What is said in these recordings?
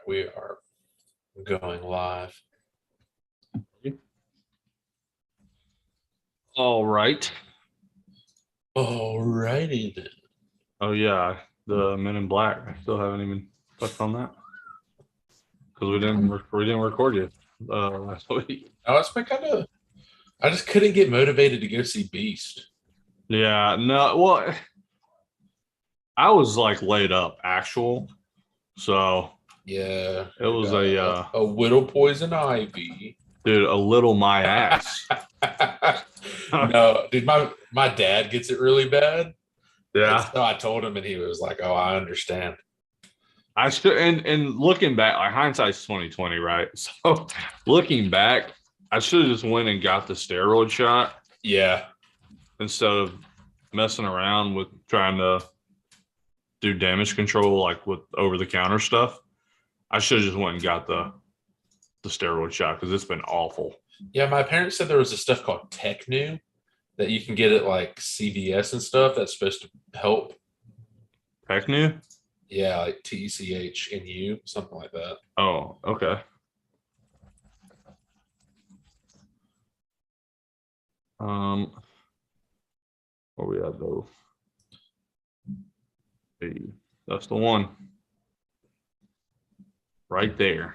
we are going live. All right. Alrighty then. Oh yeah, the Men in Black. I still haven't even touched on that because we didn't record it last week. Oh, it's been kind of. I just couldn't get motivated to go see Beast. Yeah, no. Well, I was like laid up, so Yeah, it was a Whittle Poison Ivy. dude, a little my ass. No, dude, my dad gets it really bad. And Yeah, so I told him, and he was like, "Oh, I understand." I should. And looking back, like hindsight's 2020, right? So looking back, I should have just went and got the steroid shot Yeah, instead of messing around with trying to do damage control like with over the counter stuff. I should have just went and got the steroid shot because it's been awful. yeah. My parents said there was a stuff called Technu that you can get at like CVS and stuff that's supposed to help. Heck new? Yeah, like TECHNU, something like that. Oh, okay. Where we at though? Hey, that's the one. Right there.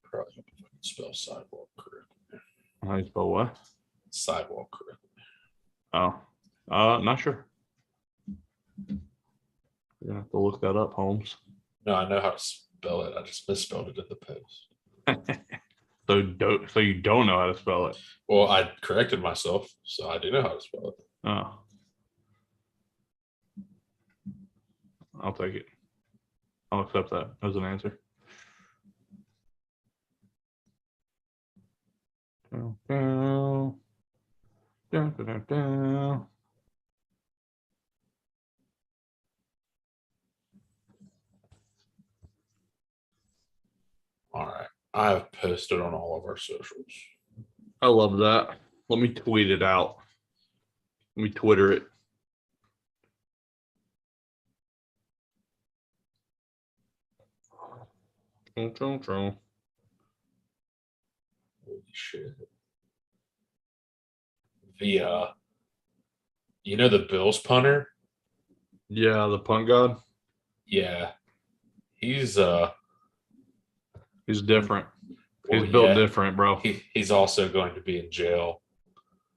Probably hope I can spell sidewalk correctly. How you spell what? Sidewalk correctly. Oh, not sure. You're gonna have to look that up, Holmes. No, I know how to spell it. I just misspelled it in the post. So you don't know how to spell it. Well, I corrected myself, so I do know how to spell it. Oh. I'll take it. I'll accept that as an answer. Down, down, down, down, down. All right. I have posted on all of our socials. I love that. Let me tweet it out. Let me Twitter it. Holy shit. You know the Bills punter? Yeah, the punt god. Yeah. He's different. well, He's built yeah, different, bro. he's also going to be in jail.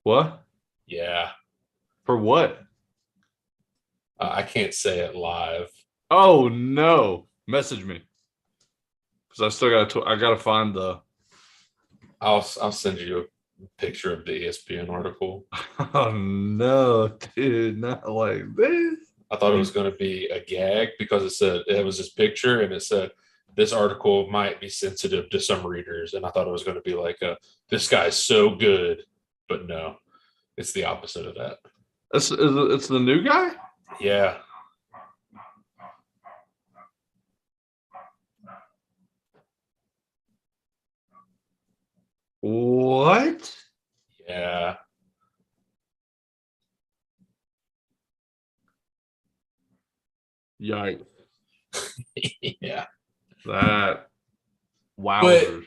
What? Yeah. For what? I can't say it live. Oh no! Message me because I still gotta find the. I'll send you a picture of the ESPN article. Oh no, dude! Not like this. I thought it was going to be a gag because it was this picture and it said this article might be sensitive to some readers, and I thought it was going to be like this guy's so good, but no, it's the opposite of that. It's the new guy. Yeah. What? Yeah. Yikes. Yeah. That. Wow.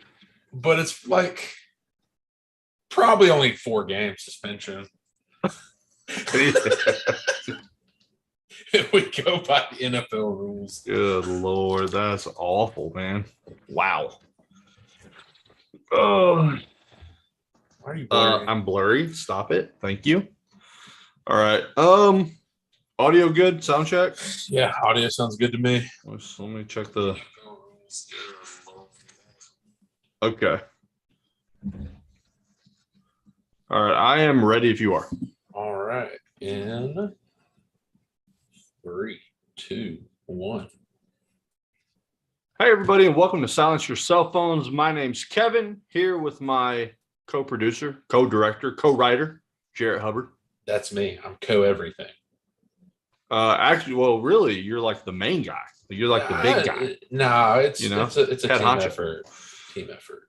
But it's like probably only 4 game suspension. If we go by the NFL rules. Good Lord, that's awful, man. Wow. Oh, why are you blurry? I'm blurry. Stop it. Thank you. All right. Audio good. Sound check. Yeah, audio sounds good to me. Let me check the. Okay. All right. I am ready if you are. All right. In 3, 2, 1. Hey, everybody, and welcome to Silence Your Cell Phones. My name's Kevin, here with my co-producer, co-director, co-writer, Jarrett Hubbard. That's me. I'm co-everything. Actually, well, really, you're like the main guy. You're like the big guy. No, it's a team effort. Team effort.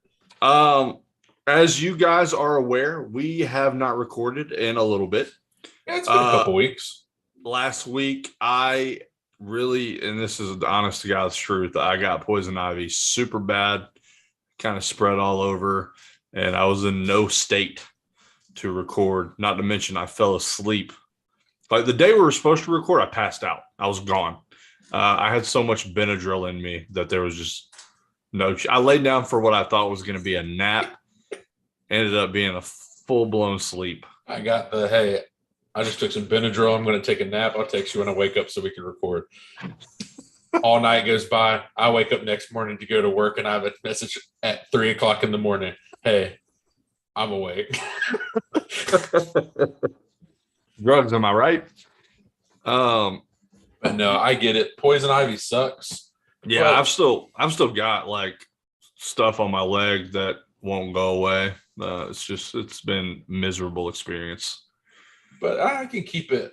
As you guys are aware, we have not recorded in a little bit. Yeah, it's been a couple weeks. Last week, I really, and this is the honest to God's truth, I got poison ivy super bad, kind of spread all over, and I was in no state to record. Not to mention, I fell asleep. Like the day we were supposed to record, I passed out. I was gone. I had so much Benadryl in me that there was just I laid down for what I thought was going to be a nap. Ended up being a full blown sleep. I got hey, I just took some Benadryl. I'm going to take a nap. I'll text you when I wake up so we can record. All night goes by. I wake up next morning to go to work, and I have a message at 3:00 in the morning. Hey, I'm awake. Drugs, am I right? But no, I get it. Poison ivy sucks. Yeah, But I've still got like stuff on my leg that won't go away. It's been a miserable experience. but I can keep it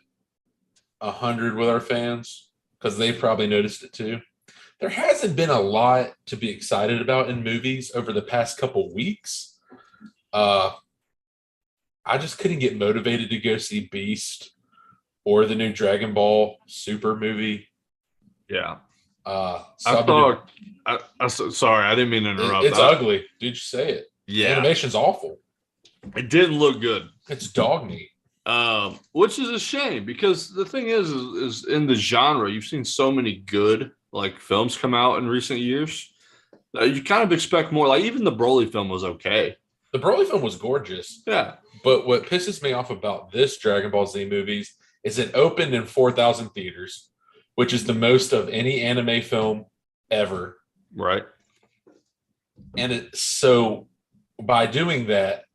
100 with our fans because they've probably noticed it too. There hasn't been a lot to be excited about in movies over the past couple weeks. I just couldn't get motivated to go see Beast or the new Dragon Ball Super movie. Yeah. So Sorry, I didn't mean to interrupt. it's ugly. Did you say it? Yeah. The animation's awful. It didn't look good. It's dog meat. Which is a shame because the thing is in the genre, you've seen so many good like films come out in recent years. You kind of expect more. Like even the Broly film was okay. The Broly film was gorgeous. Yeah. But what pisses me off about this Dragon Ball Z movies is it opened in 4,000 theaters, which is the most of any anime film ever. Right. And so by doing that,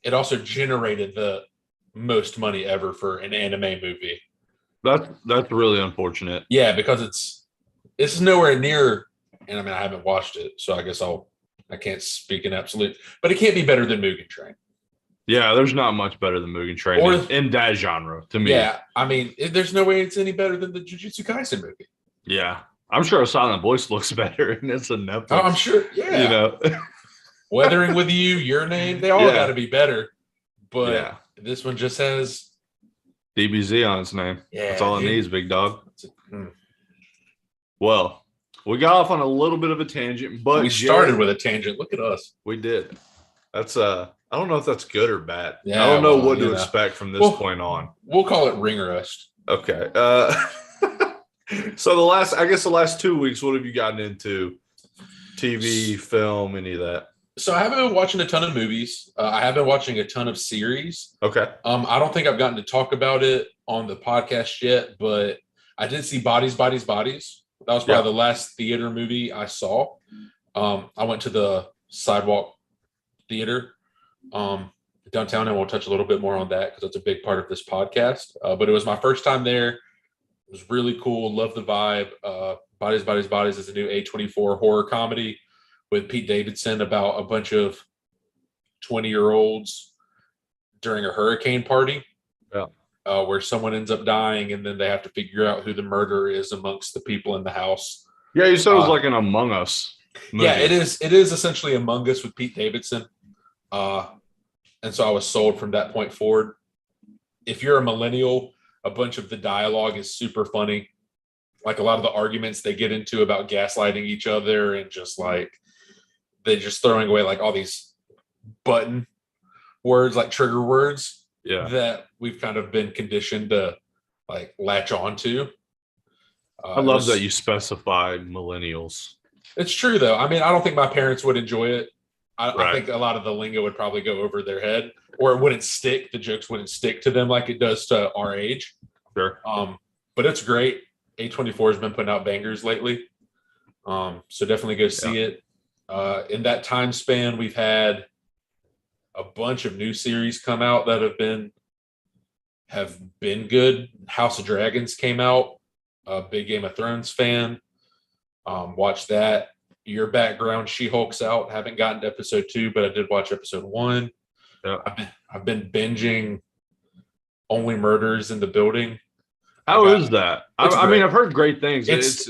it also generated the most money ever for an anime movie. That's really unfortunate. Yeah, because it's nowhere near, and I mean I haven't watched it, so I guess I can't speak in absolute, but it can't be better than Mugen Train. Yeah, there's not much better than Mugen Train in that genre to me. Yeah, I mean, there's no way it's any better than the Jujutsu Kaisen movie. Yeah, I'm sure a Silent Voice looks better, and it's a Netflix. Oh, I'm sure. Yeah, you know, Weathering with You, Your Name, they all got to be better. But this one just has DBZ on its name. Yeah, that's all it needs, big dog. Mm. Well, we got off on a little bit of a tangent, but we started with a tangent. Look at us. We did. That's I don't know if that's good or bad. Yeah, I don't know what to expect from this point on. We'll call it ring rust. Okay. So the last 2 weeks, what have you gotten into? TV, film, any of that? So I haven't been watching a ton of movies. I have been watching a ton of series. Okay. I don't think I've gotten to talk about it on the podcast yet, but I did see Bodies, Bodies, Bodies. That was probably the last theater movie I saw. I went to the Sidewalk theater downtown, and we'll touch a little bit more on that because it's a big part of this podcast. But it was my first time there. It was really cool. Love the vibe. Bodies, Bodies, Bodies is a new A24 horror comedy with Pete Davidson about a bunch of 20-year-olds during a hurricane party. Where someone ends up dying, and then they have to figure out who the murderer is amongst the people in the house. Yeah, you said it was like an Among Us movie. Yeah, it is. It is essentially Among Us with Pete Davidson. And so I was sold from that point forward. If you're a millennial, a bunch of the dialogue is super funny. Like a lot of the arguments they get into about gaslighting each other and just like they're just throwing away like all these button words, like trigger words that we've kind of been conditioned to like latch on to. I love that you specified millennials. It's true though. I mean, I don't think my parents would enjoy it. I think a lot of the lingo would probably go over their head, or it wouldn't stick. The jokes wouldn't stick to them like it does to our age. Sure. But it's great. A24 has been putting out bangers lately. So definitely go see it. In that time span, we've had a bunch of new series come out that have been good. House of Dragons came out. A big Game of Thrones fan. Watched that. Your background, She-Hulk's out. Haven't gotten to episode 2, but I did watch episode 1. Yeah. I've been binging Only Murders in the Building. How is that? I mean, I've heard great things. It's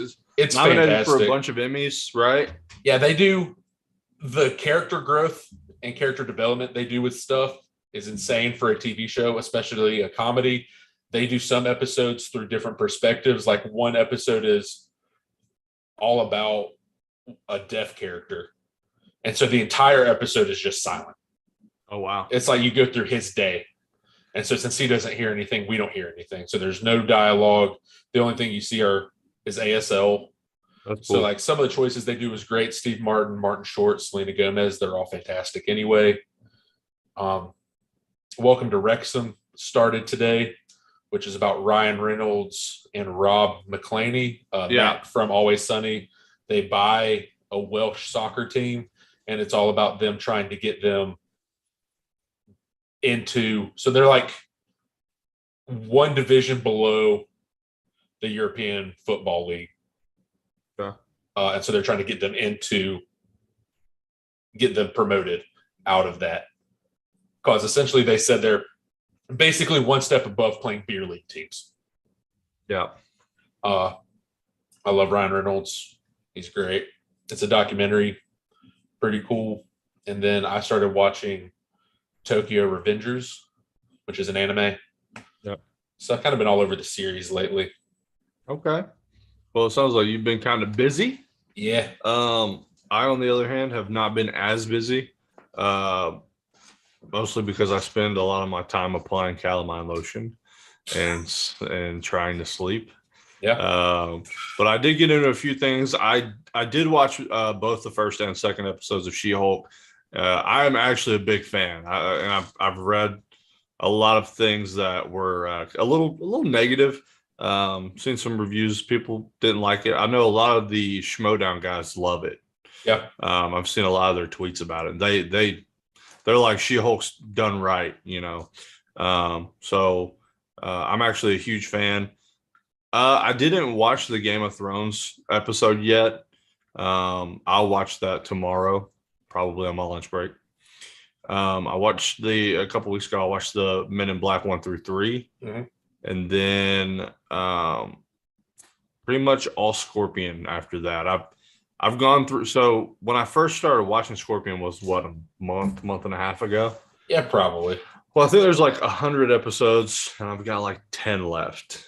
nominated fantastic for a bunch of Emmys, right? Yeah, they do. The character growth and character development they do with stuff is insane for a TV show, especially a comedy. they do some episodes through different perspectives. Like one episode is all about a deaf character. And so the entire episode is just silent. Oh, wow. It's like you go through his day. And so since he doesn't hear anything, we don't hear anything. So there's no dialogue. The only thing you see is ASL. That's So cool. like some of the choices they do is great. Steve Martin, Martin Short, Selena Gomez, they're all fantastic anyway. Welcome to Wrexham started today, which is about Ryan Reynolds and Rob McElhenney, Matt from Always Sunny. They buy a Welsh soccer team, and it's all about them trying to get them into. So they're like one division below the European Football League. Yeah. And so they're trying to get them promoted out of that. Because essentially they said they're basically one step above playing beer league teams. Yeah. I love Ryan Reynolds. He's great. It's a documentary. Pretty cool. And then I started watching Tokyo Revengers, which is an anime. Yep. So I've kind of been all over the series lately. Okay. Well, it sounds like you've been kind of busy. Yeah. I, on the other hand, have not been as busy. Mostly because I spend a lot of my time applying calamine lotion and trying to sleep. Yeah. But I did get into a few things. I did watch both the first and second episodes of She-Hulk. I am actually a big fan. I've read a lot of things that were a little negative. Seen some reviews. People didn't like it. I know a lot of the Schmodown guys love it. Yeah. I've seen a lot of their tweets about it. They're like, She-Hulk's done right, you know. So I'm actually a huge fan. I didn't watch the Game of Thrones episode yet. I'll watch that tomorrow, probably on my lunch break. I watched a couple weeks ago, I watched the Men in Black 1 through 3. Mm-hmm. And then pretty much all Scorpion after that. I've gone through. So when I first started watching Scorpion was what, a month and a half ago? Yeah, probably. Well, I think there's like 100 episodes and I've got like 10 left.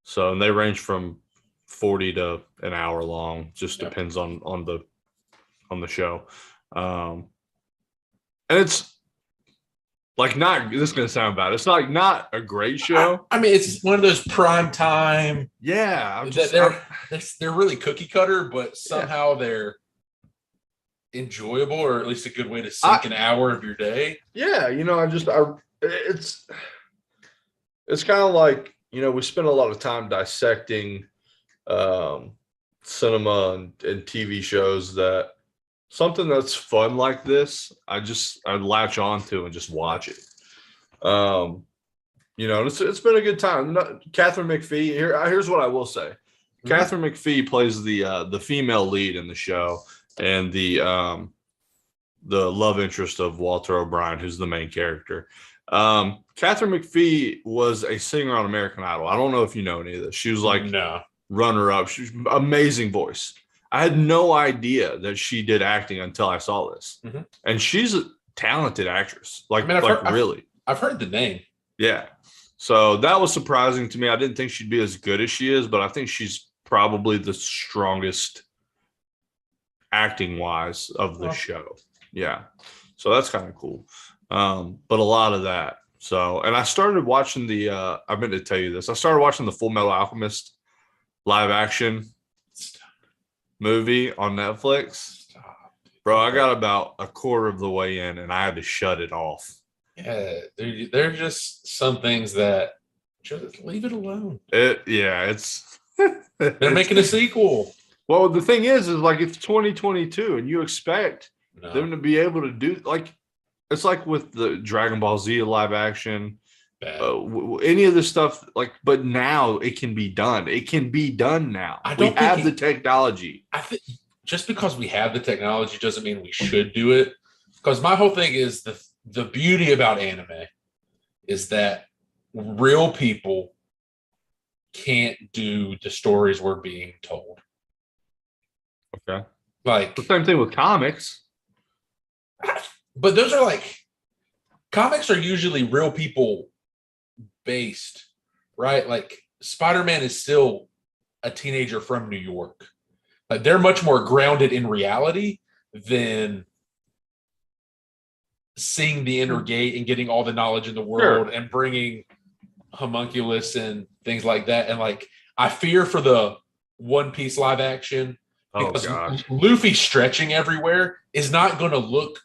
So, and they range from 40 to an hour long. Just depends on the show. And it's like, not, this is going to sound bad. It's like not a great show. I mean, it's one of those prime time. Yeah. They're really cookie cutter, but somehow they're enjoyable, or at least a good way to sink an hour of your day. Yeah. You know, it's kind of like, you know, we spend a lot of time dissecting cinema and TV shows, that something that's fun like this, I'd latch on to and just watch it. You know, it's been a good time. Catherine McPhee, here's what I will say. Mm-hmm. Catherine McPhee plays the female lead in the show, and the love interest of Walter O'Brien, who's the main character. Catherine McPhee was a singer on American Idol. I don't know if you know any of this. She was like runner-up. She's amazing voice. I had no idea that she did acting until I saw this. Mm-hmm. And she's a talented actress. Really. I've heard the name. Yeah. So that was surprising to me. I didn't think she'd be as good as she is, but I think she's probably the strongest acting-wise of the show. Yeah. So that's kind of cool. But a lot of that. So, and I started watching I meant to tell you this. I started watching the Full Metal Alchemist live action movie on Netflix. Bro, I got about a quarter of the way in and I had to shut it off. Yeah, there are just some things that just leave it alone. It's they're making a sequel. Well, the thing is like, it's 2022 and you expect them to be able to do, like, it's like with the Dragon Ball Z live action, any of this stuff, like, but now it can be done. It can be done now. We have the technology. I think just because we have the technology doesn't mean we should do it. Because my whole thing is the beauty about anime is that real people can't do the stories we're being told. Okay. Like the same thing with comics. But those are like, comics are usually real people based. right? Like Spider-Man is still a teenager from New York. Like they're much more grounded in reality than seeing the inner gate and getting all the knowledge in the world Sure. and bringing homunculus and things like that. And like, I fear for the One Piece live action Oh because gosh. Luffy stretching everywhere is not going to look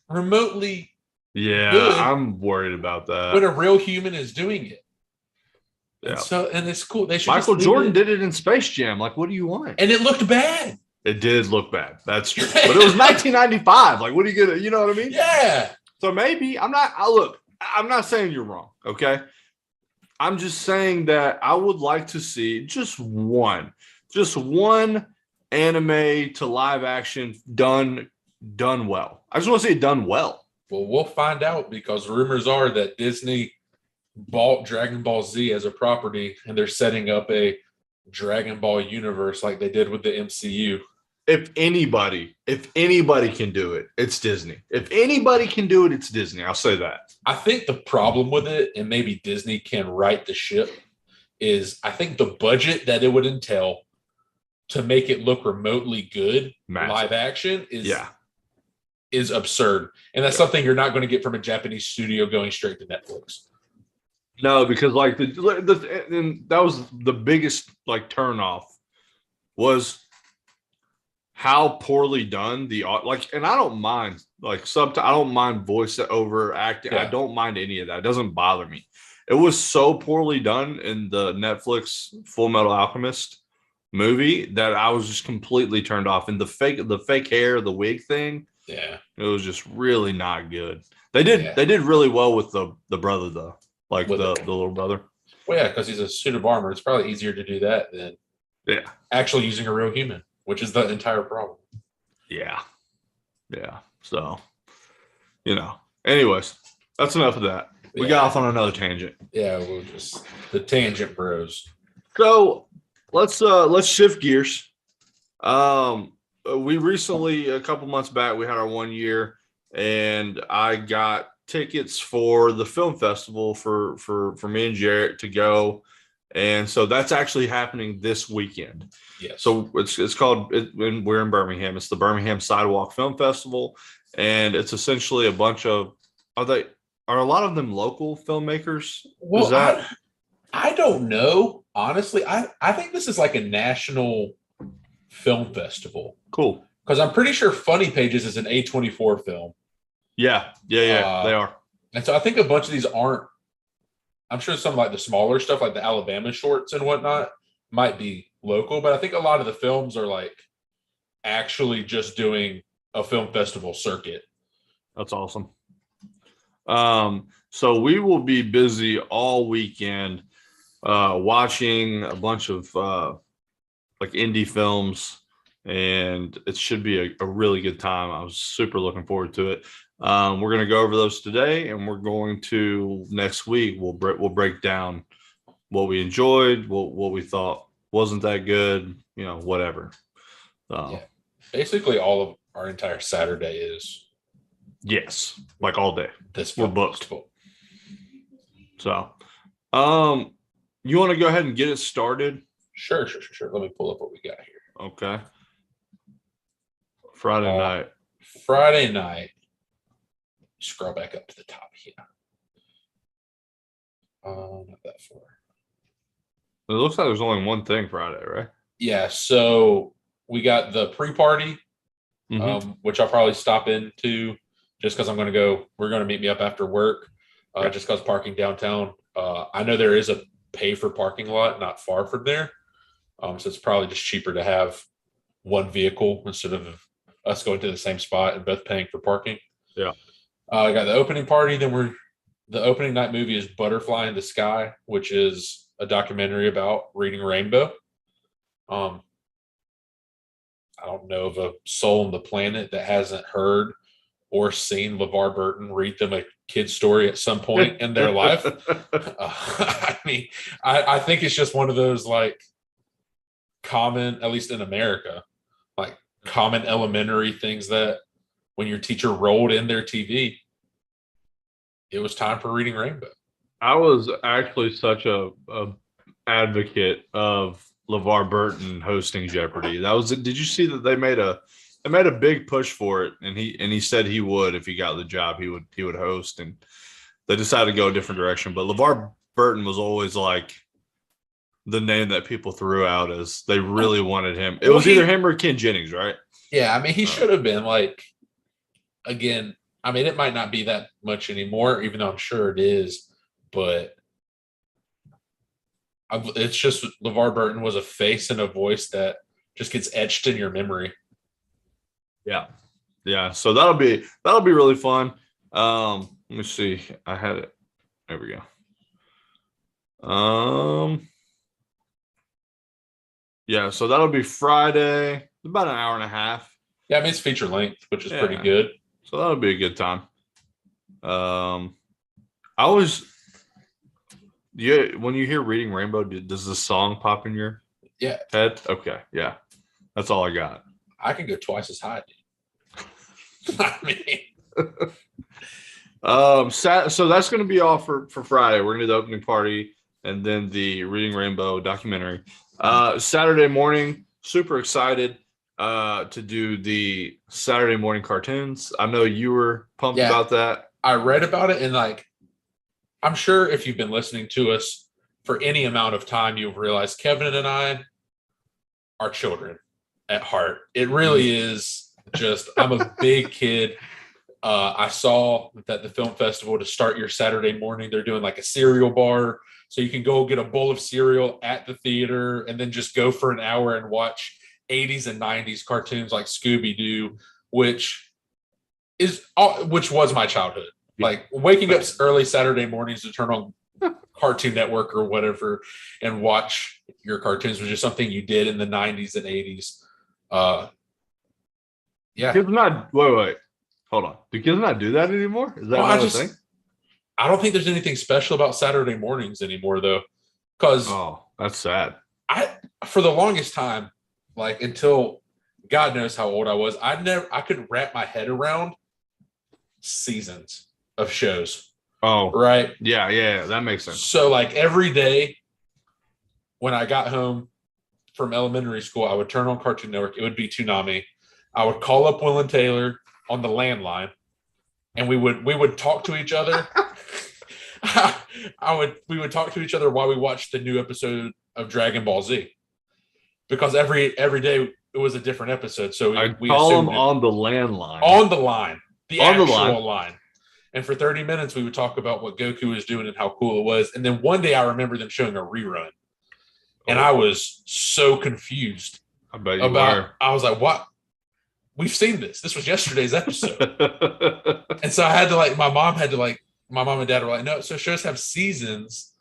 remotely Yeah, good I'm worried about when that. a real human is doing it. And Yeah. so, and it's cool. They should Michael just leave Jordan it. did it in Space Jam. Like, what do you want? And it looked bad. It did look bad. That's true. But it was 1995. Like, what are you gonna, you know what I mean? Yeah. So maybe I'm not saying you're wrong. Okay. I'm just saying that I would like to see just one anime to live action done well. I just want to see it done well. Well, we'll find out because rumors are that Disney bought Dragon Ball Z as a property and they're setting up a Dragon Ball universe like they did with the MCU. If anybody can do it, it's Disney. If anybody can do it, it's Disney. I'll say that. I think the problem with it, and maybe Disney can right the ship, is I think the budget that it would entail to make it look remotely good Massive. live action is absurd. And that's something you're not going to get from a Japanese studio going straight to Netflix. No, because like and that was the biggest like turnoff was how poorly done and I don't mind like I don't mind voice over acting. Yeah. I don't mind any of that. It doesn't bother me. It was so poorly done in the Netflix Full Metal Alchemist movie that I was just completely turned off. And the fake hair, the wig thing, Yeah. it was just really not good. They did really well with the brother though. Like With the little brother. Well, yeah, because he's a suit of armor. It's probably easier to do that than actually using a real human, which is the entire problem. Yeah. So, anyways, that's enough of that. We got off on another tangent. Yeah, we'll just the tangent bros. So let's shift gears. We recently, a couple months back, we had our 1 year, and I got tickets for the film festival for me and Jarrett to go, and so that's actually happening this weekend. Yes. So it's called and we're in Birmingham. It's the Birmingham Sidewalk Film Festival, and it's essentially a bunch of are a lot of them local filmmakers? Well, I don't know. Honestly, I think this is like a national film festival. Cool. Because I'm pretty sure Funny Pages is an A24 film. Yeah, they are. And so I think a bunch of these aren't. I'm sure some like the smaller stuff, like the Alabama shorts and whatnot, might be local, but I think a lot of the films are like actually just doing a film festival circuit. That's awesome. So we will be busy all weekend watching a bunch of like indie films, and it should be a really good time. I was super looking forward to it. We're going to go over those today, and we're going to next week. We'll break down what we enjoyed, what we thought wasn't that good, whatever. Basically, all of our entire Saturday is like all day. We're booked. Festival. So, you want to go ahead and get it started? Sure. Let me pull up what we got here. Okay. Friday night. Scroll back up to the top here. Not that far. It looks like there's only one thing Friday, right? Yeah. So we got the pre-party, which I'll probably stop into just because we're going to meet me up after work, just because parking downtown. I know there is a pay for parking lot not far from there. So it's probably just cheaper to have one vehicle instead of us going to the same spot and both paying for parking. Yeah. I got the opening party. Then the opening night movie is Butterfly in the Sky, which is a documentary about reading Rainbow. I don't know of a soul on the planet that hasn't heard or seen LeVar Burton read them a kid's story at some point in their life. I mean, I think it's just one of those like common, at least in America, like common elementary things that when your teacher rolled in their TV, it was time for reading Rainbow. I was actually such a advocate of LeVar Burton hosting Jeopardy. That was. Did you see that they made a big push for it, and he said he would if he got the job, he would host, and they decided to go a different direction. But LeVar Burton was always like the name that people threw out as they really wanted him. It was either him or Ken Jennings, right? Yeah, I mean, he should have been like, again, I mean, it might not be that much anymore, even though I'm sure it is, but it's just LeVar Burton was a face and a voice that just gets etched in your memory. Yeah, yeah. So that'll be really fun. Let me see. I had it. There we go. Yeah. So that'll be Friday. About an hour and a half. Yeah, I mean, it's feature length, which is pretty Yeah. good. So that'll be a good time. I was. Yeah, when you hear Reading Rainbow, does the song pop in your head? Okay, yeah, that's all I got. I can go twice as high. I mean, so that's going to be all for Friday. We're going to do the opening party and then the Reading Rainbow documentary. Saturday morning, super excited to do the Saturday morning cartoons. I know you were pumped about that. I read about it, and like, I'm sure if you've been listening to us for any amount of time, you've realized Kevin and I are children at heart. It really is just, I'm a big kid. I saw that the film festival, to start your Saturday morning, they're doing like a cereal bar. So you can go get a bowl of cereal at the theater and then just go for an hour and watch 80s and 90s cartoons like Scooby-Doo, which was my childhood. Like waking up early Saturday mornings to turn on Cartoon Network or whatever and watch your cartoons was just something you did in the 90s and 80s. Yeah. Kids not wait. Hold on. Do kids not do that anymore? Is that not a thing? I don't think there's anything special about Saturday mornings anymore, though. Because that's sad. For the longest time, like until God knows how old I was, I couldn't wrap my head around seasons of shows. Oh, right. Yeah, that makes sense. So like every day when I got home from elementary school, I would turn on Cartoon Network. It would be Toonami. I would call up Will and Taylor on the landline, and we would talk to each other. We would talk to each other while we watched the new episode of Dragon Ball Z, because every day it was a different episode. So we call them on the landline, the actual line. And for 30 minutes, we would talk about what Goku was doing and how cool it was. And then one day I remember them showing a rerun. And I was so confused. I bet you were. I was like, what? We've seen this. This was yesterday's episode. And so I had to my mom and dad were like, no, so shows have seasons.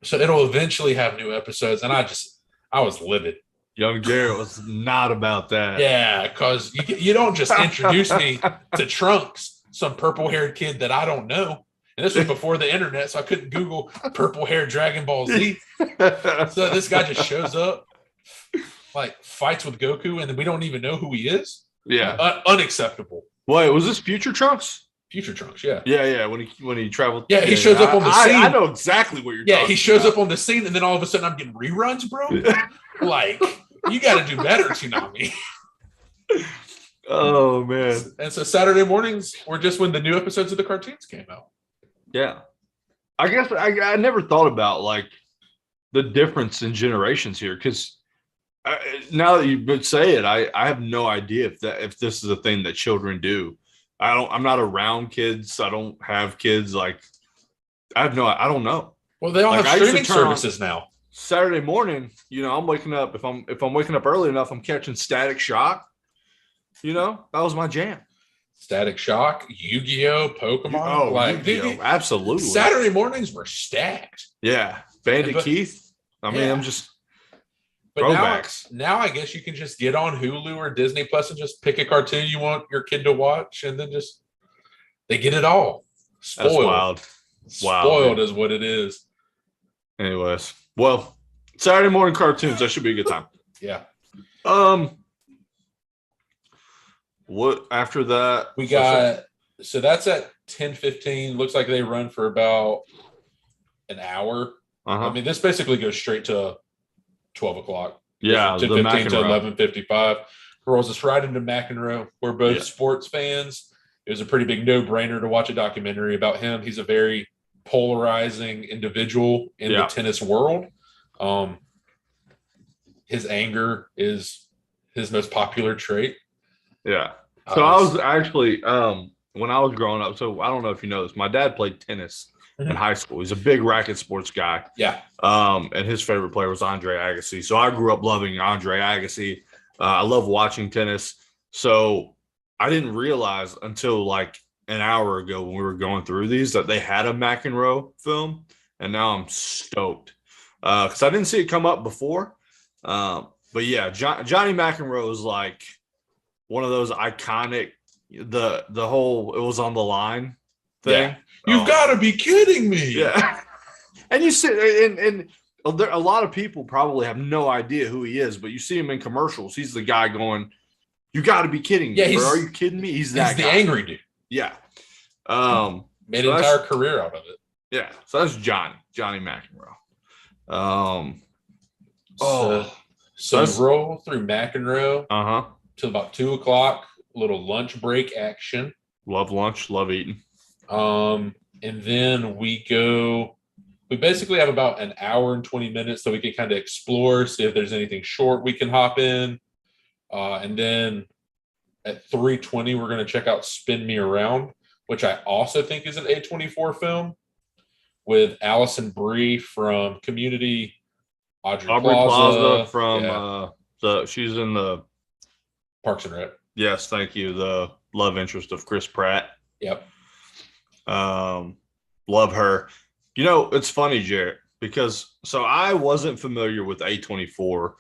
So it'll eventually have new episodes. And I was livid. Young Jarrett was not about that. Yeah, because you don't just introduce me to Trunks, some purple-haired kid that I don't know. And this was before the internet, so I couldn't Google purple-haired Dragon Ball Z. So this guy just shows up, fights with Goku, and then we don't even know who he is. Yeah. Unacceptable. Wait, was this Future Trunks? Future Trunks, yeah. Yeah, when he traveled. Yeah, he shows up on the scene. I know exactly what you're talking about. Yeah, he shows up on the scene, and then all of a sudden I'm getting reruns, bro. You got to do better, Toonami. Oh, man. And so Saturday mornings were just when the new episodes of the cartoons came out. Yeah. I guess I never thought about the difference in generations here, because now that you say it, I have no idea if this is a thing that children do. I'm not around kids. I don't have kids. I don't know. Well, they all have streaming services now. Saturday morning, I'm waking up. If I'm waking up early enough, I'm catching Static Shock. That was my jam. Static Shock, Yu-Gi-Oh, Pokemon. Yu-Gi-Oh, absolutely. Saturday mornings were stacked. Yeah, Bandit Keith. I'm just. But now I guess you can just get on Hulu or Disney Plus and just pick a cartoon you want your kid to watch, and then they get it all. Spoiled. That's wild. Spoiled is what it is. Anyways, well, Saturday morning cartoons, that should be a good time. Yeah. What after that? We got so that's at 10:15. Looks like they run for about an hour. Uh-huh. I mean, this basically goes straight to 12 o'clock. Yeah, the 10:15 to McEnroe. 11:55. Rolls us right into McEnroe. We're both Yeah. sports fans. It was a pretty big no-brainer to watch a documentary about him. He's a very polarizing individual in the tennis world. His anger is his most popular trait. Yeah. So I was actually when I was growing up, so I don't know if you know this, my dad played tennis in high school. He's a big racket sports guy. Yeah. And his favorite player was Andre Agassi. So I grew up loving Andre Agassi. I love watching tennis. So I didn't realize until like an hour ago when we were going through these that they had a McEnroe film, and now I'm stoked because I didn't see it come up before. But yeah, Johnny McEnroe is like one of those iconic. The whole it was on the line thing. Yeah. You've got to be kidding me. Yeah, and you see, and there, a lot of people probably have no idea who he is, but you see him in commercials. He's the guy going, "You got to be kidding me! Yeah, or are you kidding me?" He's the angry dude. Yeah. Made an entire career out of it. Yeah. So that's Johnny McEnroe. So you roll through McEnroe till about 2 o'clock. Little lunch break action. Love lunch. Love eating. And then we basically have about an hour and 20 minutes so we can kind of explore, see if there's anything short we can hop in. And then at 3:20, we're going to check out Spin Me Around, which I also think is an A24 film with Allison Brie from Community, Aubrey Plaza from she's in the Parks and Rec. Yes, thank you. The love interest of Chris Pratt. Yep. Love her. You know, it's funny, Jarrett, because so I wasn't familiar with A24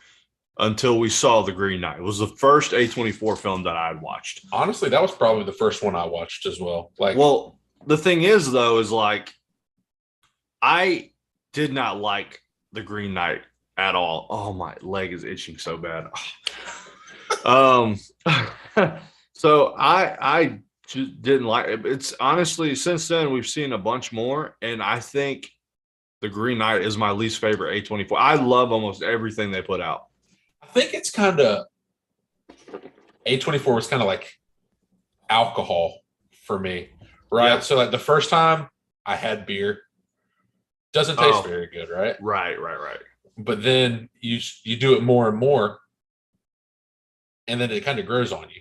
until we saw The Green Knight. It was the first A24 film that I had watched. Honestly, that was probably the first one I watched as well. Well, the thing is, though, is like I did not like The Green Knight at all. Oh, my leg is itching so bad. So I just didn't like it. It's honestly, since then we've seen a bunch more, and I think The Green Knight is my least favorite A24. I love almost everything they put out. I think it's kind of A24 was kind of like alcohol for me, right? Yeah. So like the first time I had beer, doesn't taste very good, right? Right. But then you do it more and more, and then it kind of grows on you.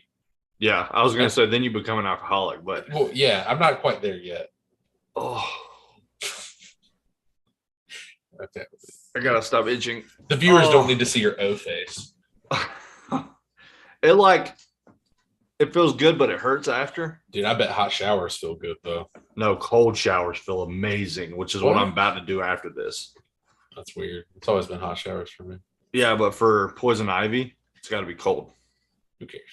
Yeah, I was going to say then you become an alcoholic, but well, yeah, I'm not quite there yet. Oh, okay. I gotta stop itching. The viewers don't need to see your O face. It feels good, but it hurts after. Dude, I bet hot showers feel good though. No, cold showers feel amazing, which is what I'm about to do after this. That's weird. It's always been hot showers for me. Yeah, but for poison ivy, it's got to be cold. Who cares?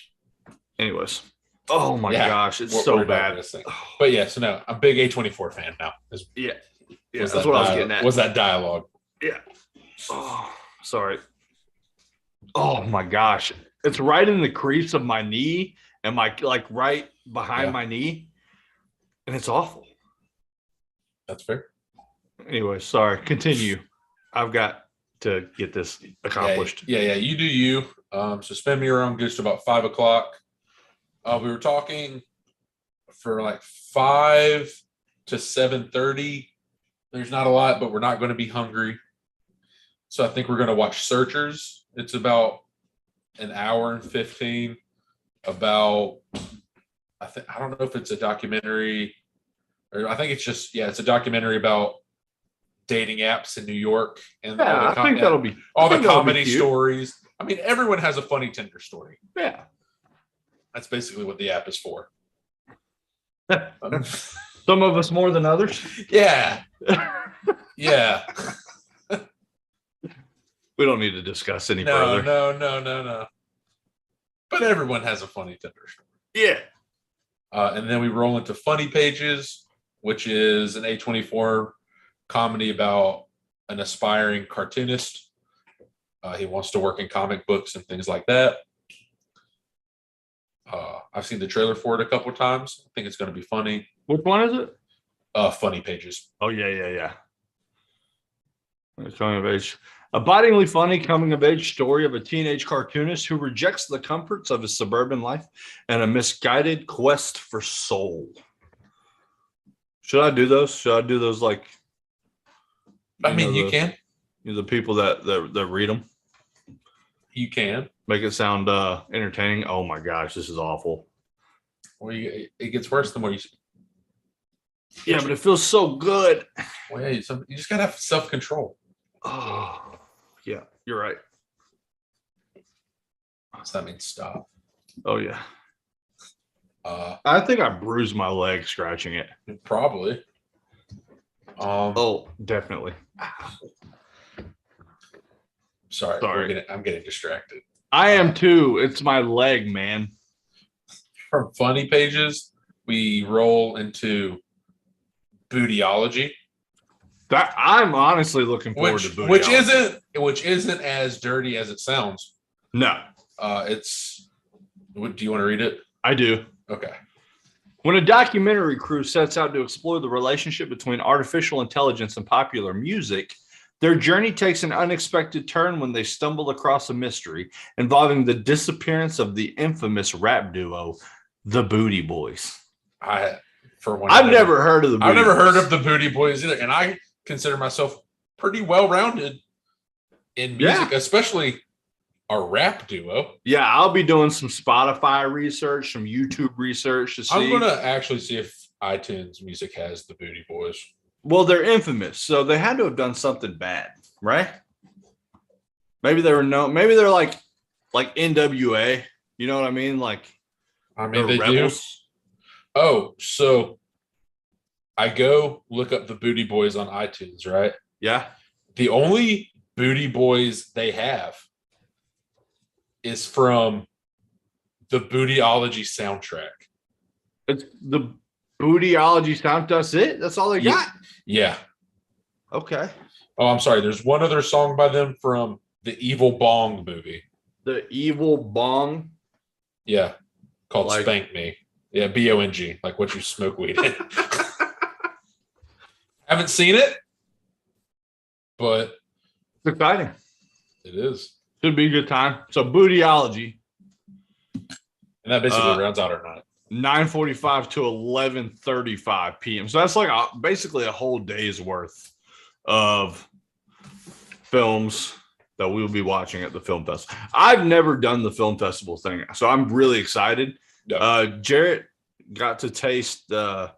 Anyways. Oh my gosh, it's so bad. But yeah, so no, I'm a big A24 fan now. Yeah, that's what I was getting at. Was that dialogue? Yeah. Oh, sorry. Oh my gosh, it's right in the crease of my knee and my right behind my knee, and it's awful. That's fair. Anyway, sorry. Continue. I've got to get this accomplished. Yeah. You do you. So Spin Me Around goes to about 5 o'clock. We were talking for like 5 to 7:30. There's not a lot, but we're not going to be hungry. So I think we're going to watch Searchers. It's about an hour and 15. I don't know if it's a documentary, or I think it's just it's a documentary about dating apps in New York and I think that'll be all the comedy stories. I mean, everyone has a funny Tinder story. Yeah. That's basically what the app is for. Some of us more than others. Yeah. Yeah. We don't need to discuss any further. No. But everyone has a funny Tinder story. Yeah. And then we roll into Funny Pages, which is an A24 comedy about an aspiring cartoonist. He wants to work in comic books and things like that. I've seen the trailer for it a couple of times. I think it's going to be funny. Which one is it? Funny Pages. Oh, yeah. Coming of age. A bitingly funny coming of age story of a teenage cartoonist who rejects the comforts of his suburban life and a misguided quest for soul. Should I do those? Should I do those like? I mean, you can. The people that read them. You can make it sound entertaining. Oh my gosh, this is awful. Well, it gets worse the more you. Yeah, but it feels so good. Well, yeah, you just gotta have self-control. Oh, yeah, you're right. So that means stop. Oh yeah. I think I bruised my leg scratching it. Probably. Oh, definitely. Sorry. I'm getting distracted. I am too. It's my leg, man. From funny pages, we roll into bootyology. That I'm honestly looking forward to bootyology. Which isn't as dirty as it sounds. No. Do you want to read it? I do. Okay. When a documentary crew sets out to explore the relationship between artificial intelligence and popular music, their journey takes an unexpected turn when they stumble across a mystery involving the disappearance of the infamous rap duo, the Booty Boys. I've never heard of the Booty Boys. I've never heard of the Booty Boys either, and I consider myself pretty well-rounded in music, especially a rap duo. Yeah, I'll be doing some Spotify research, some YouTube research to see. I'm going to actually see if iTunes Music has the Booty Boys. Well, they're infamous, so they had to have done something bad, right? Maybe they were maybe they're like NWA. You know what I mean? They rebels. Do. Oh, so I go look up the Booty Boys on iTunes, right? Yeah. The only Booty Boys they have is from the Bootyology soundtrack. It's the Bootyology sound. That's it? That's all they got? Yeah. Okay. Oh, I'm sorry. There's one other song by them from the Evil Bong movie. The Evil Bong? Yeah. Called Spank Me. Yeah, B-O-N-G. Like what you smoke weed in. Haven't seen it, but it's exciting. It is. Should be a good time. So Bootyology. And that basically rounds out our night. 9:45 to 11:35 p.m. So that's like basically a whole day's worth of films that we will be watching at the film festival. I've never done the film festival thing, so I'm really excited. No. Jarrett got to taste the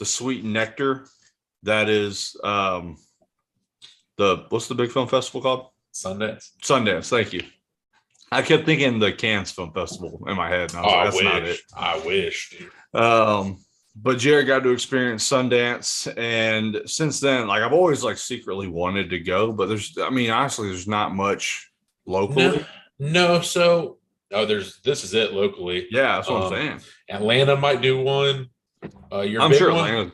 sweet nectar that is what's the big film festival called? Sundance. Thank you. I kept thinking the Cannes Film Festival in my head. And I was not it. I wish, dude. But Jared got to experience Sundance, and since then, I've always secretly wanted to go, but honestly, there's not much locally. No. So, this is it locally. Yeah, that's what I'm saying. Atlanta might do one. I'm sure Atlanta.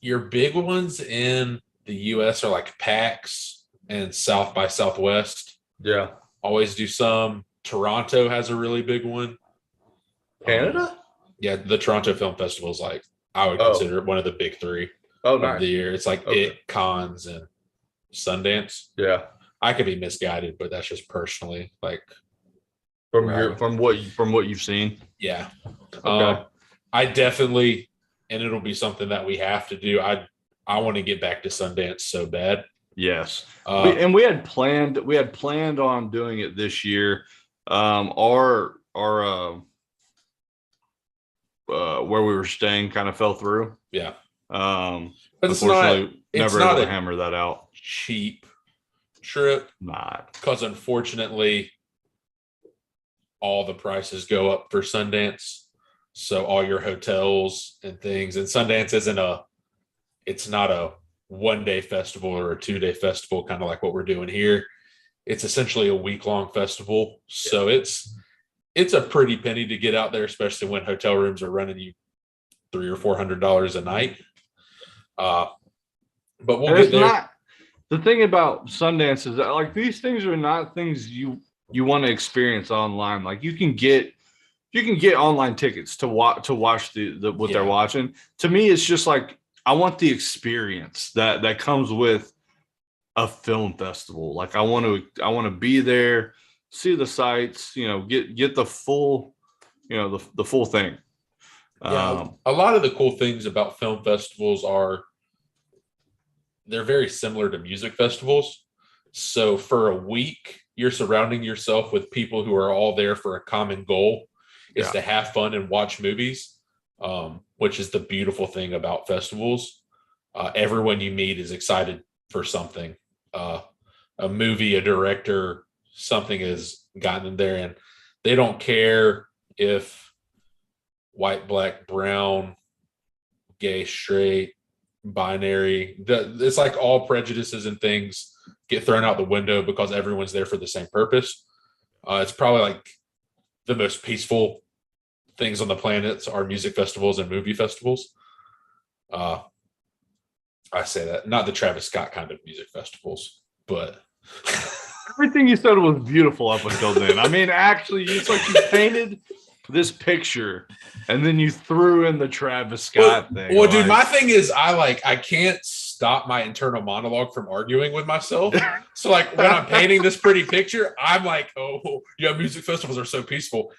Your big ones in the U.S. are like PAX and South by Southwest. Yeah. Always do some. Toronto has a really big one. Canada? Yeah, the Toronto Film Festival is I would consider it one of the big three of the year. It's it, Cannes, and Sundance. Yeah. I could be misguided, but that's just personally from what you've seen. Yeah. Okay. I definitely, and it'll be something that we have to do. I want to get back to Sundance so bad. Yes. We had planned on doing it this year. Our where we were staying kind of fell through. Yeah. But unfortunately, never able to hammer that out. Cheap trip. Not. Because unfortunately, all the prices go up for Sundance. So all your hotels and things, and Sundance it's not a 1-day festival or a 2-day festival, kind of like what we're doing here. It's essentially a week-long festival. So it's a pretty penny to get out there, especially when hotel rooms are running you $300 or $400 a night. But we'll get there. The thing about Sundance is that these things are not things you want to experience online. You can get online tickets to watch what they're watching. To me, it's just I want the experience that comes with a film festival. Like I want to be there, see the sights, get the full, the full thing. Yeah, a lot of the cool things about film festivals are they're very similar to music festivals. So for a week, you're surrounding yourself with people who are all there for a common goal, is Yeah. to have fun and watch movies, which is the beautiful thing about festivals. Everyone you meet is excited for something. A movie, a director, something has gotten them there, and they don't care if white, black, brown, gay, straight, binary. It's like all prejudices and things get thrown out the window because everyone's there for the same purpose. It's probably like the most peaceful things on the planet are music festivals and movie festivals. Uh, I say that, not the Travis Scott kind of music festivals, but Everything you said was beautiful up until then. I mean, actually, it's like you painted this picture and then you threw in the Travis Scott thing. Well, dude, my thing is I can't stop my internal monologue from arguing with myself. So like when I'm painting this pretty picture, I'm like, oh yeah, music festivals are so peaceful.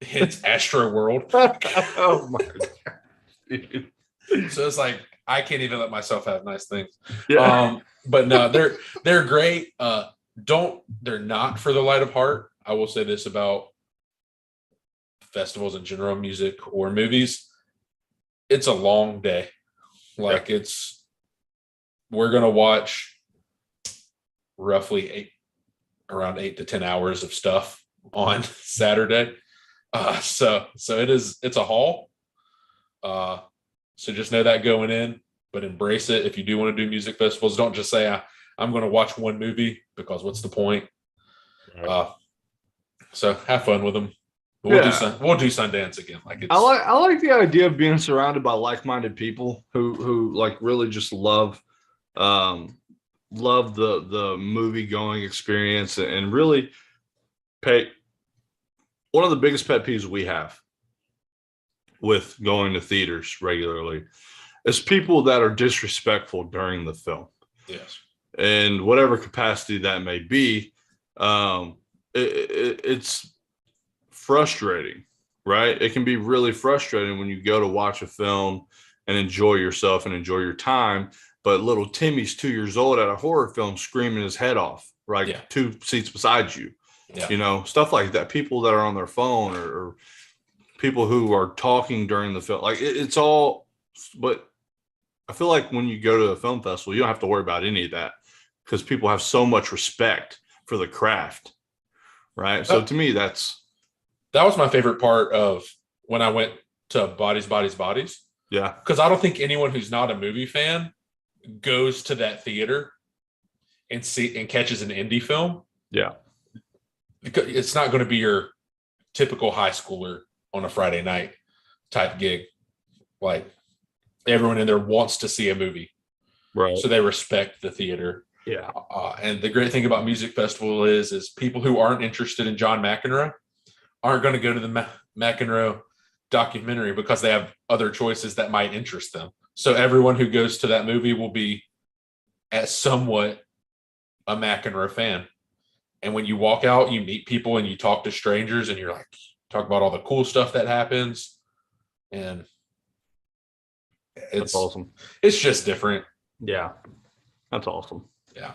Hence Astro World. Oh my God. So it's like I can't even let myself have nice things. Yeah. But no, they're great. They're not for the light of heart. I will say this about festivals in general, music or movies. It's a long day. Like we're gonna watch roughly around 8 to 10 hours of stuff on Saturday. So it's a haul. So just know that going in, but embrace it. If you do want to do music festivals, don't just say I'm going to watch one movie, because what's the point? Right. So have fun with them. We'll do Sundance again. Like I like the idea of being surrounded by like-minded people who like really just love the movie going experience and really pay. One of the biggest pet peeves we have with going to theaters regularly is people that are disrespectful during the film. Yes. In whatever capacity that may be. It's frustrating, right? It can be really frustrating when you go to watch a film and enjoy yourself and enjoy your time, but little Timmy's 2 years old at a horror film screaming his head off, right? 2 seats beside you. Yeah. Stuff like that. People that are on their phone or people who are talking during the film, like it's all. But I feel like when you go to a film festival, you don't have to worry about any of that because people have so much respect for the craft, right? So to me, that was my favorite part of when I went to Bodies, Bodies, Bodies. Yeah. Because I don't think anyone who's not a movie fan goes to that theater and catches an indie film. Yeah. It's not going to be your typical high schooler on a Friday night type gig. Like everyone in there wants to see a movie. Right. So they respect the theater. Yeah. And the great thing about music festival is people who aren't interested in John McEnroe aren't going to go to the McEnroe documentary because they have other choices that might interest them. So everyone who goes to that movie will be as somewhat a McEnroe fan. And when you walk out, you meet people and you talk to strangers and you're like, talk about all the cool stuff that happens. And that's awesome. It's just different. Yeah. That's awesome. Yeah.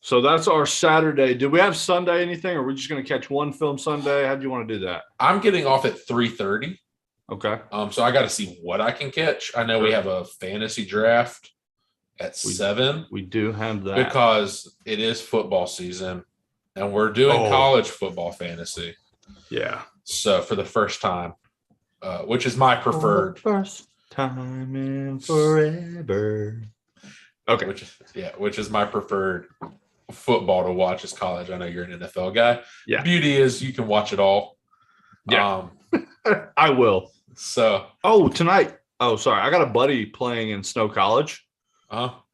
So that's our Saturday. Did we have Sunday anything, or are we just going to catch one film Sunday? How do you want to do that? I'm getting off at 3:30. Okay. So I got to see what I can catch. I know we have a fantasy draft at 7. We do have that because it is football season, and we're doing college football fantasy. Yeah. So for the first time, which is my preferred. First time in forever. Okay. Which is my preferred football to watch is college. I know you're an NFL guy. Yeah. The beauty is you can watch it all. Yeah. I will. So. Tonight. Oh, sorry. I got a buddy playing in Snow College.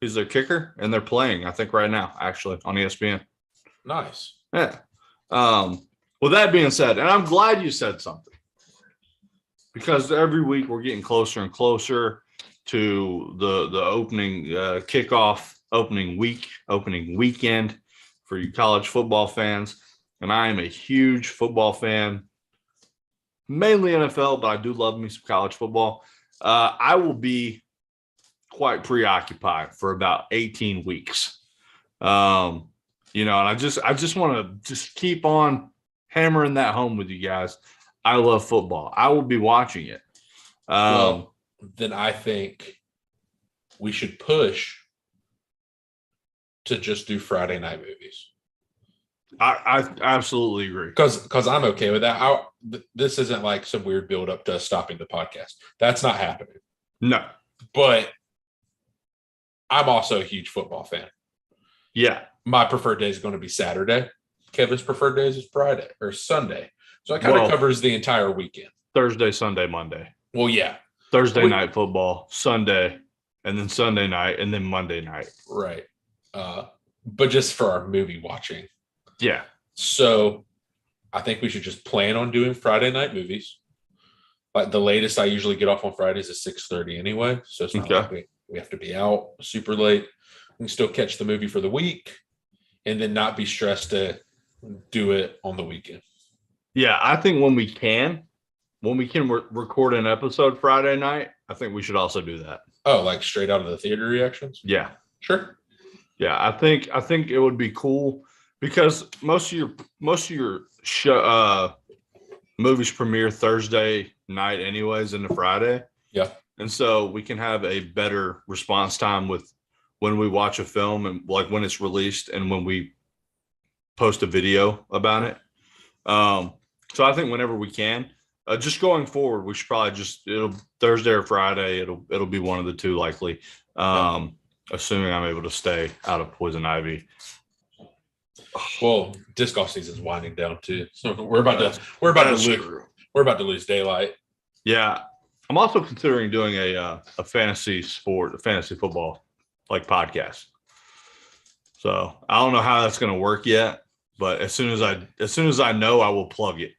He's their kicker, and they're playing, I think, right now, actually, on ESPN. Nice. Yeah. With that being said, and I'm glad you said something, because every week we're getting closer and closer to the opening kickoff opening weekend for you college football fans. And I am a huge football fan, mainly NFL, but I do love me some college football. I will be quite preoccupied for about 18 weeks. And I just want to just keep on hammering that home with you guys. I love football. I will be watching it. Well, then I think we should push to just do Friday night movies. I absolutely agree. Because I'm okay with that. This isn't like some weird build up to us stopping the podcast. That's not happening. No. But I'm also a huge football fan. Yeah. My preferred day is going to be Saturday. Kevin's preferred days is Friday or Sunday. So it kind of covers the entire weekend. Thursday, Sunday, Monday. Well, yeah. Thursday night football, Sunday, and then Sunday night, and then Monday night. Right. But just for our movie watching. Yeah. So I think we should just plan on doing Friday night movies. Like the latest I usually get off on Fridays is 6:30 anyway. So it's not like we have to be out super late. We can still catch the movie for the week and then not be stressed to do it on the weekend. Yeah, I think when we can record an episode Friday night, I think we should also do that. Oh, like straight out of the theater reactions? Yeah. Sure. Yeah, I think it would be cool because most of your show, movies premiere Thursday night anyways into Friday. Yeah. And so we can have a better response time with when we watch a film and like when it's released and when we post a video about it. So I think whenever we can, just going forward, we should probably it'll Thursday or Friday. It'll be one of the two likely. Assuming I'm able to stay out of poison ivy. Well, disc golf season's winding down too, so we're about to lose daylight. Yeah, I'm also considering doing a fantasy football like podcast. So I don't know how that's going to work yet, but as soon as I know, I will plug it.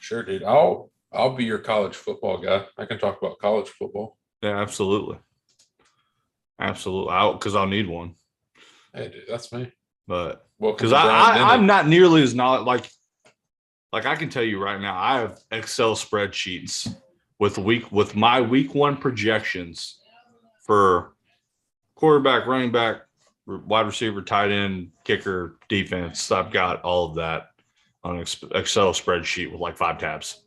Sure, dude. I'll be your college football guy. I can talk about college football. Yeah, absolutely. Because I'll need one. Hey, dude, that's me. But because I'm not nearly as not like I can tell you right now, I have Excel spreadsheets with my week one projections for quarterback, running back, wide receiver, tight end, kicker, defense. I've got all of that on an Excel spreadsheet with like 5 tabs.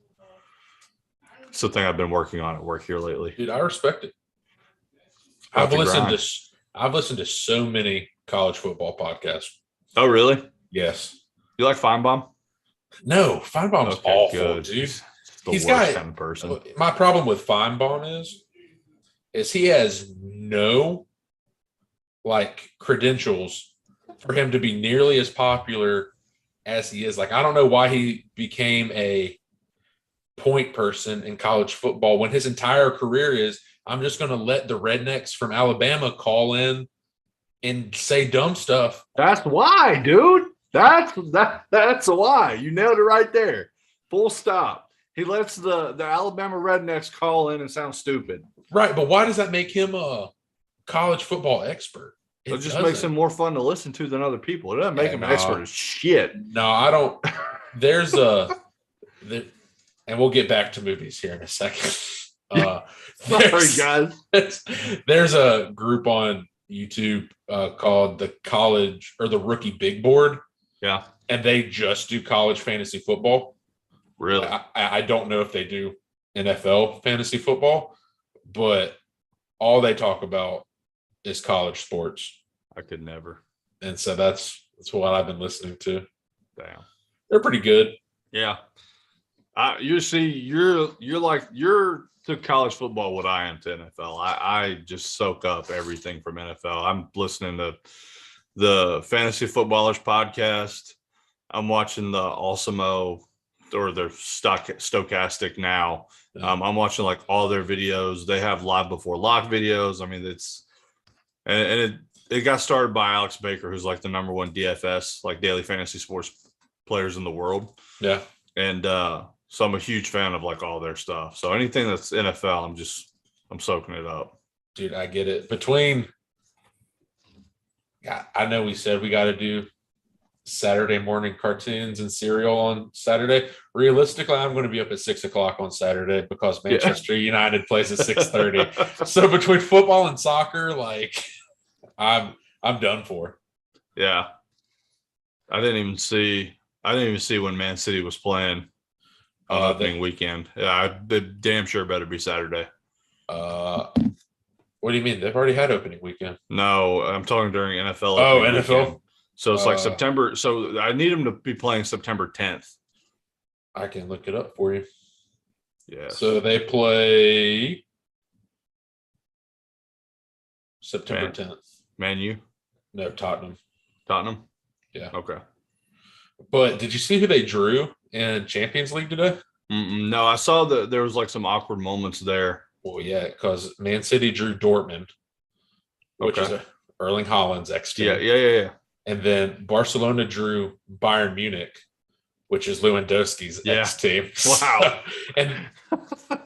It's the thing I've been working on at work here lately. Dude, I respect it. I've listened to so many college football podcasts. Oh, really? Yes. You like Feinbaum? No, Feinbaum's awful, good. Dude. He's the worst kind of person. My problem with Feinbaum is he has no like credentials for him to be nearly as popular as he is. Like, I don't know why he became a point person in college football when his entire career is, I'm just going to let the rednecks from Alabama call in and say dumb stuff. That's why, dude. That's why. You nailed it right there. Full stop. He lets the Alabama rednecks call in and sound stupid. Right, but why does that make him a college football expert? It just makes him more fun to listen to than other people. It doesn't make him an expert as shit. No, I don't. There's and we'll get back to movies here in a second. Sorry, guys. There's a group on YouTube called the College or the Rookie Big Board. Yeah. And they just do college fantasy football. Really? I don't know if they do NFL fantasy football, but all they talk about is college sports. I could never. And so that's what I've been listening to. Damn. They're pretty good. Yeah. You see, you're to college football what I am to NFL. I just soak up everything from NFL. I'm listening to the Fantasy Footballers podcast. I'm watching the Awesemo or their Stochastic now. I'm watching like all their videos. They have live before lock videos. I mean, it got started by Alex Baker, who's like the number one DFS, like daily fantasy sports players in the world. Yeah. And so I'm a huge fan of like all their stuff. So anything that's NFL, I'm soaking it up. Dude, I get it. Between I know we said we got to do Saturday morning cartoons and cereal on Saturday. Realistically, I'm going to be up at 6 o'clock on Saturday because Manchester United plays at 6:30. So between football and soccer, like I'm done for. Yeah. I didn't even see when Man City was playing on opening weekend. Yeah, the damn sure better be Saturday. What do you mean? They've already had opening weekend. No, I'm talking during NFL. Oh, NFL. Weekend. So it's like September. So I need them to be playing September 10th. I can look it up for you. Yeah. So they play September 10th. Man U? No, Tottenham. Tottenham? Yeah. Okay. But did you see who they drew in Champions League today? No, I saw that there was like some awkward moments there. Well, yeah, because Man City drew Dortmund, which is Erling Haaland's ex-team. Yeah. And then Barcelona drew Bayern Munich, which is Lewandowski's ex-team. Wow. and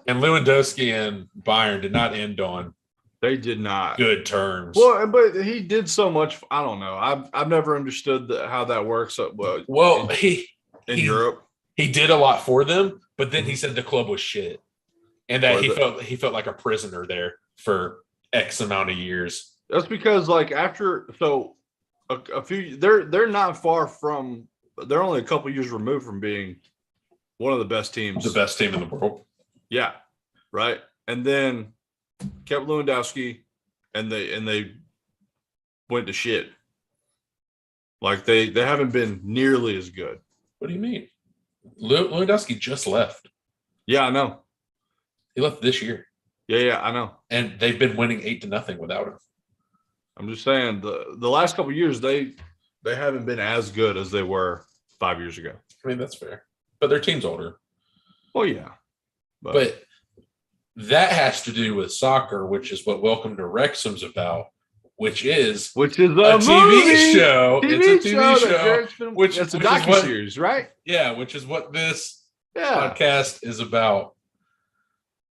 Lewandowski and Bayern did not end on they did not good terms. Well, but he did so much. I don't know. I've never understood how that works. In Europe, he did a lot for them, but then he said the club was shit, and that he felt like a prisoner there for X amount of years. That's because a few they're not far from. They're only a couple years removed from being one of the best teams, the best team in the world. Yeah, right. And then kept Lewandowski, and they went to shit. Like they haven't been nearly as good. What do you mean? Lewandowski just left. Yeah, I know. He left this year. Yeah, I know. And they've been winning 8-0 without him. I'm just saying the last couple of years they haven't been as good as they were 5 years ago. I mean, that's fair. But their team's older. Well, yeah. But that has to do with soccer, which is what Welcome to Wrexham's about, which is a TV show. It's a TV show. Which it's a docuseries, right? Yeah, which is what this podcast is about.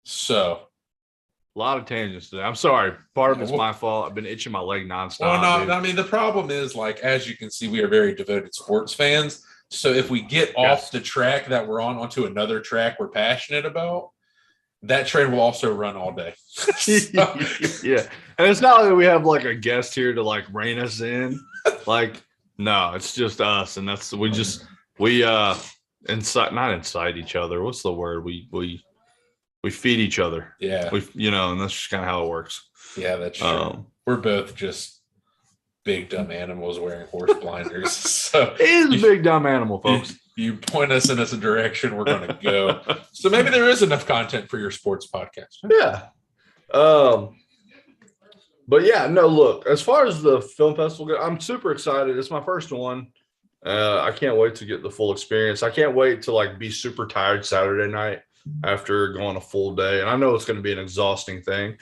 So a lot of tangents today. I'm sorry. Part of it's my fault. I've been itching my leg nonstop. Well, no, I mean, the problem is, like, as you can see, we are very devoted sports fans. So if we get off the track that we're on onto another track we're passionate about, that train will also run all day. Yeah. And it's not like we have like a guest here to like rein us in. Like, no, it's just us. And that's we not incite each other. What's the word? We feed each other. Yeah. And that's just kind of how it works. Yeah, that's true. We're both just big dumb animals wearing horse blinders. So it is a big dumb animal, folks. You point us in a direction, we're going to go. So maybe there is enough content for your sports podcast. Yeah. But yeah, no, look, as far as the film festival goes, I'm super excited. It's my first one. I can't wait to get the full experience. I can't wait to like be super tired Saturday night after going a full day. And I know it's going to be an exhausting thing.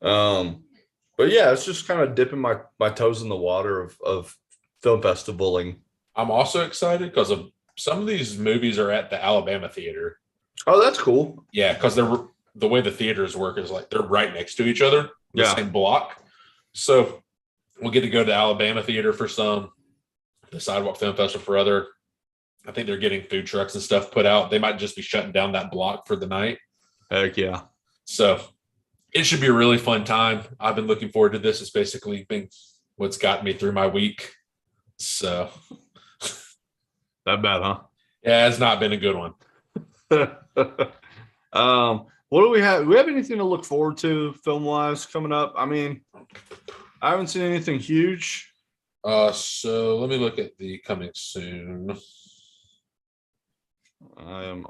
But yeah, it's just kind of dipping my toes in the water of film festivaling. I'm also excited because of some of these movies are at the Alabama theater. Oh, that's cool. Yeah, because the way the theaters work is like they're right next to each other, the same block. So we'll get to go to Alabama theater for some, the Sidewalk Film Festival for other. I think they're getting food trucks and stuff put out. They might just be shutting down that block for the night. Heck yeah. So it should be a really fun time. I've been looking forward to this. It's basically been what's gotten me through my week. So that bad, huh? Yeah, it's not been a good one. What do we have? Do we have anything to look forward to film-wise coming up? I mean, I haven't seen anything huge. So let me look at the coming soon.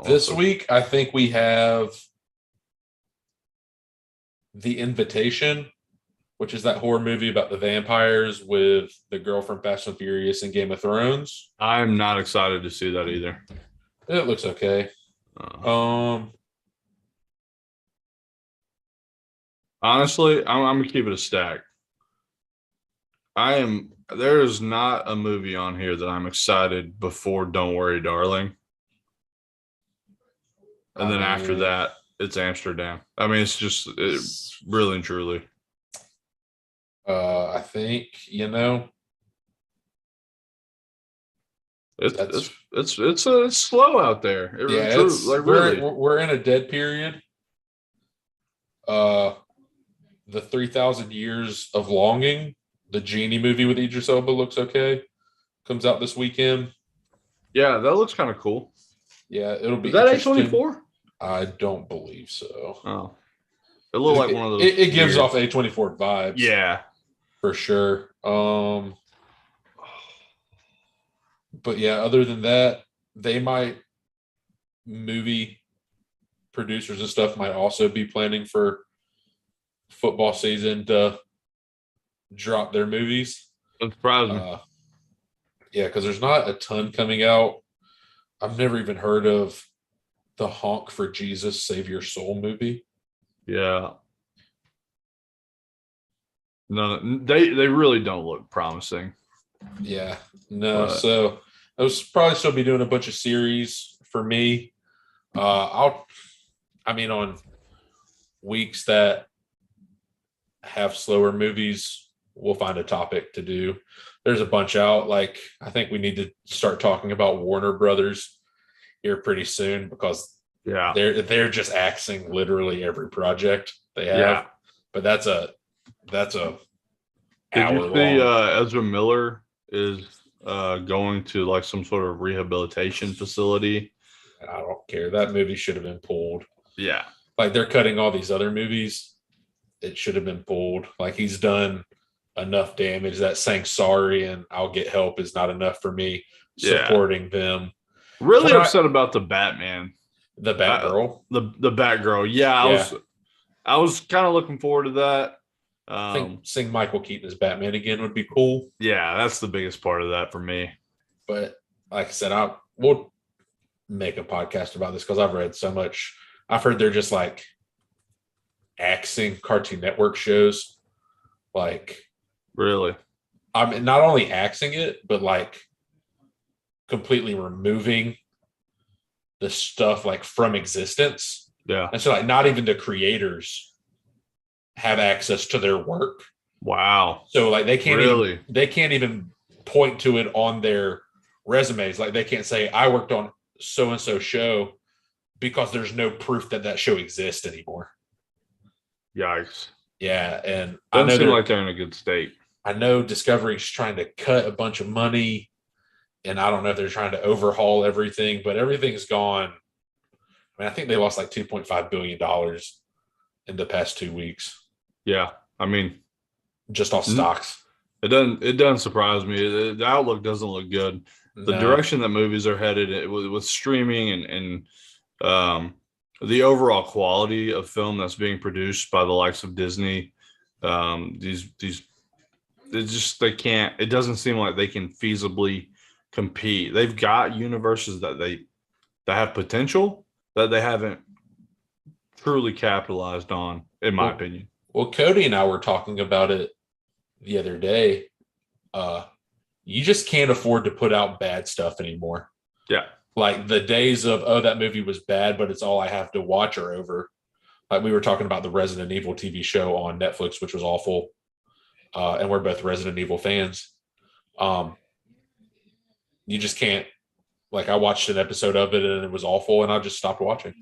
This week, I think we have The Invitation, which is that horror movie about the vampires with the girl from Fast and Furious and Game of Thrones. I'm not excited to see that either. It looks okay. Honestly, I'm gonna keep it a stack. There is not a movie on here that I'm excited before Don't Worry, Darling. And then after that, it's Amsterdam. I mean, it's really and truly. I think, That's It's slow out there. yeah. True, It's like really. we're in a dead period. The 3,000 Years of Longing, the Genie movie with Idris Elba looks okay. Comes out this weekend. Yeah, that looks kind of cool. Yeah, it'll be Is that interesting. A24? I don't believe so. Oh, it looked like one of those. It gives weird- off A24 vibes. Yeah. For sure. But yeah, other than that, they might movie producers and stuff might also be planning for football season to drop their movies. That surprised me. Yeah, because there's not a ton coming out. I've never even heard of the Honk for Jesus Save Your Soul movie. Yeah. No, they really don't look promising. Yeah, no. But So I'll probably still be doing a bunch of series for me. On weeks that have slower movies, we'll find a topic to do. There's a bunch out. Like, I think we need to start talking about Warner Brothers here pretty soon because yeah, they're just axing literally every project they have. yeah. But that's a Did hour you see long. Ezra Miller is going to like some sort of rehabilitation facility? I don't care. That movie should have been pulled. Yeah, Like, they're cutting all these other movies. It should have been pulled. Like, he's done enough damage that saying sorry and I'll get help is not enough for me yeah. supporting them. Really upset about the Batman, The Batgirl. the Batgirl. Yeah, I was kind of looking forward to that. I think seeing Michael Keaton as Batman again would be cool. Yeah, that's the biggest part of that for me. But like I said, we'll make a podcast about this because I've read so much. I've heard they're just like axing Cartoon Network shows. Like, really, I mean, not only axing it, but like completely removing the stuff like from existence. Yeah. And so like not even the creators have access to their work. Wow. So like they can't even point to it on their resumes. Like, they can't say I worked on so and so show because there's no proof that show exists anymore. Yikes. Yeah, and doesn't seem like they're in a good state. I know Discovery's trying to cut a bunch of money, and I don't know if they're trying to overhaul everything, but everything's gone. I mean, I think they lost like $2.5 billion in the past 2 weeks. Yeah, I mean, just off stocks. It doesn't surprise me. The outlook doesn't look good. The direction that movies are headed with streaming and the overall quality of film that's being produced by the likes of Disney, they can't. It doesn't seem like they can feasibly compete. They've got universes that have potential that they haven't truly capitalized on, in my opinion. Well, Cody and I were talking about it the other day. You just can't afford to put out bad stuff anymore. Yeah. Like, the days of, oh, that movie was bad, but it's all I have to watch are over. Like, we were talking about the Resident Evil TV show on Netflix, which was awful. And we're both Resident Evil fans. You just can't, like, I watched an episode of it and it was awful and I just stopped watching.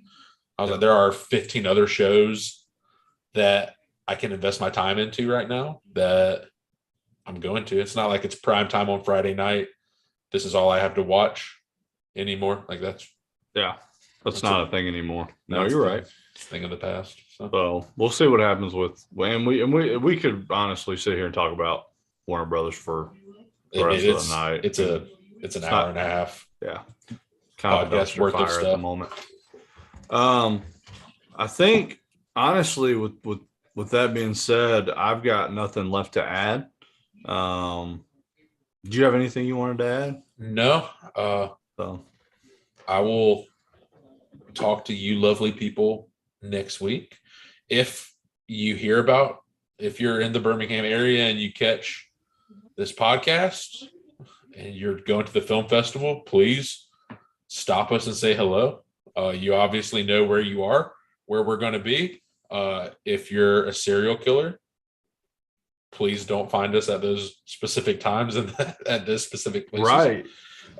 I was like, there are 15 other shows that I can invest my time into right now that I'm going to. It's not like it's prime time on Friday night. This is all I have to watch anymore. Like, that's not a thing anymore. No, you're right. Thing of the past. So we'll see what happens with, and we could honestly sit here and talk about Warner Brothers for the rest of the night. It's an hour and a half. Yeah, kind of podcast worth of stuff at the moment. I think honestly, with that being said, I've got nothing left to add. Do you have anything you wanted to add? No. So I will talk to you lovely people next week. If you're in the Birmingham area and you catch this podcast and you're going to the film festival, please stop us and say hello. You obviously know where you are, where we're going to be. If you're a serial killer, please don't find us at those specific times and at this specific places. Right.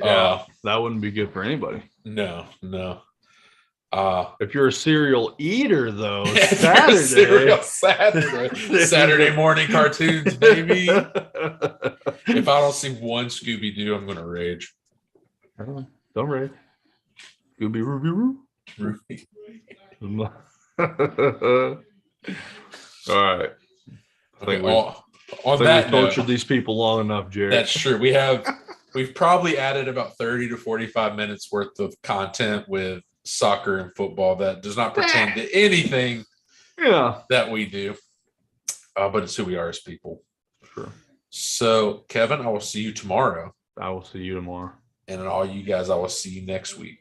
Yeah, that wouldn't be good for anybody. No. If you're a cereal eater, though, Cereal Saturday. Saturday morning cartoons, baby. If I don't see one Scooby Doo, I'm gonna rage. Don't rage. Scooby Roo. All right. Okay, I on think that we've note, tortured these people long enough, Jared. that's true. We've probably added about 30 to 45 minutes worth of content with soccer and football that does not pertain to anything that we do. But it's who we are as people. Sure. So, Kevin, I will see you tomorrow. I will see you tomorrow. And all you guys, I will see you next week.